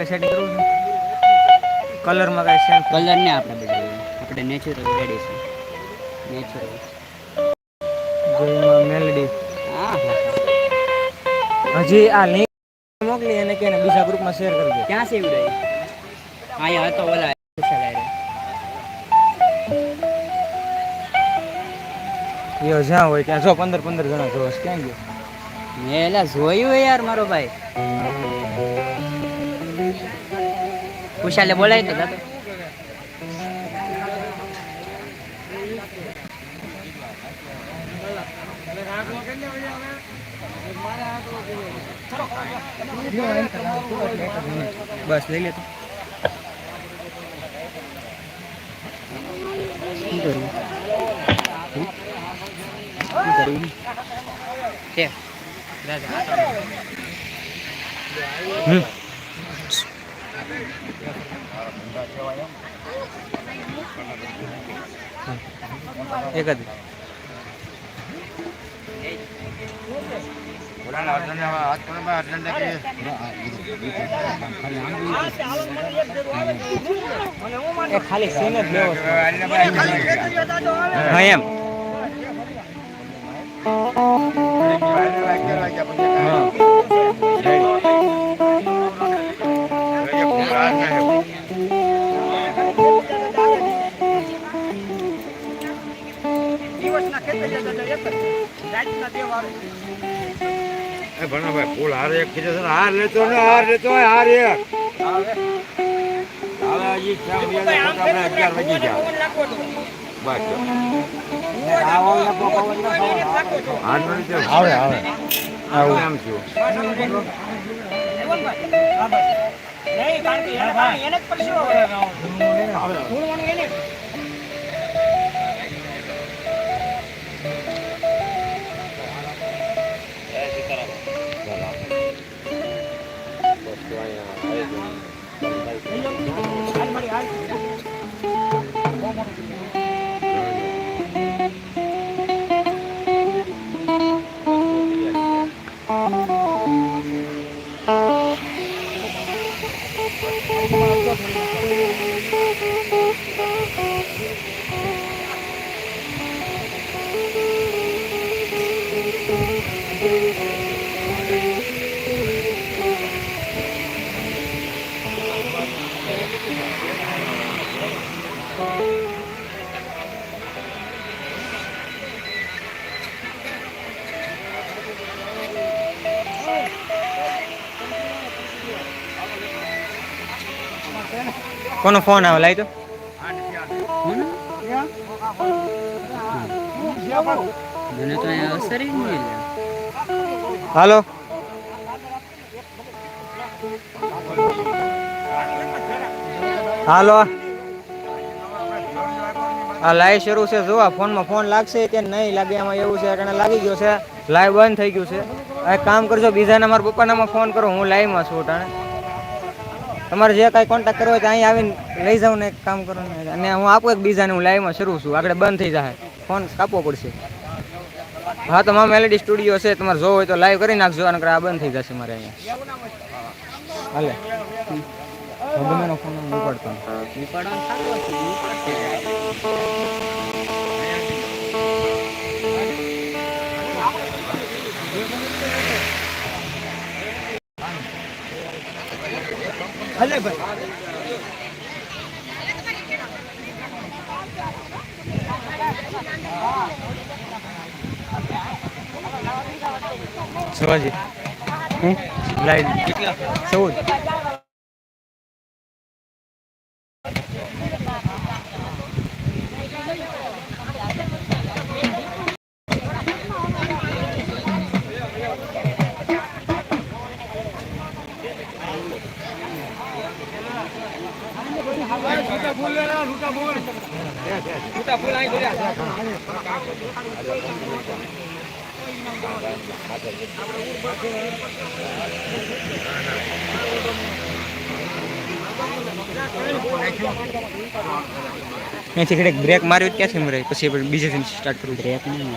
setting કરવું છે કલરમાં કઈ સેટ કલર ને આપણે બધા આપણે નેચરલ રેડી છે નેચરલ જેમાં મેલડી હા હા હજી આ લિંક મોકલી અને કે બીજા ગ્રુપમાં શેર કરજો ક્યાં છે એવડાઈ અહીંયા હતો ઓલા યો જ્યાં હોય ત્યાં જો 15 જણા જોશ ક્યાં ગયો મેં એલા જોયું હે યાર મારો ભાઈ ખુશાલે બોલાય તો દાદા બસ લઈ લે તો શું કરવું શું કરવું છે દાદા એક જ ખાલી સીન જ લેવો હા એમ ભણા ભાઈ ફૂલ હાર એક કીધું છે હાર લેતો ને હાર લેતો હોય હાર એક હવે હજી 11 વાગી ગયા બસ આવે આવે આવું એમ થયું કોનો ફોન આવે લાઈ તો મને તો અહીંયા અસર જ નહીં હાલો હાલો આ લાઈવ શરૂ છે જો આ ફોનમાં ફોન લાગશે કે નહીં લાગે એમાં એવું છે એટલે લાગી ગયો છે લાઈવ બંધ થઈ ગયું છે એક કામ કરજો બીજાના મારા પપ્પાનામાં ફોન કરો હું લાઈવમાં છું અટાણે તમારે જે કાંઈ કોન્ટેક્ટ કરવો હોય તો અહીં આવીને લઈ જાઉં ને એક કામ કરો ને અને હું આપું એક બીજાને હું લાઈવમાં શરૂ છું આગળ બંધ થઈ જાય ફોન કાપવો પડશે હા તો મારા મેલેડી સ્ટુડિયો છે તમારે જોવો હોય તો લાઈવ કરી નાખજો અને આ બંધ થઈ જશે મારે અહીંયા હાલે ગમેનો ફોન ઉપાડતો હલે ભાઈ શિવાજી લાઈવ 14 અહીંથી ઘડીક બ્રેક માર્યો ક્યાંથી મરે પછી બીજેથી સ્ટાર્ટ કરવું બ્રેક નહીં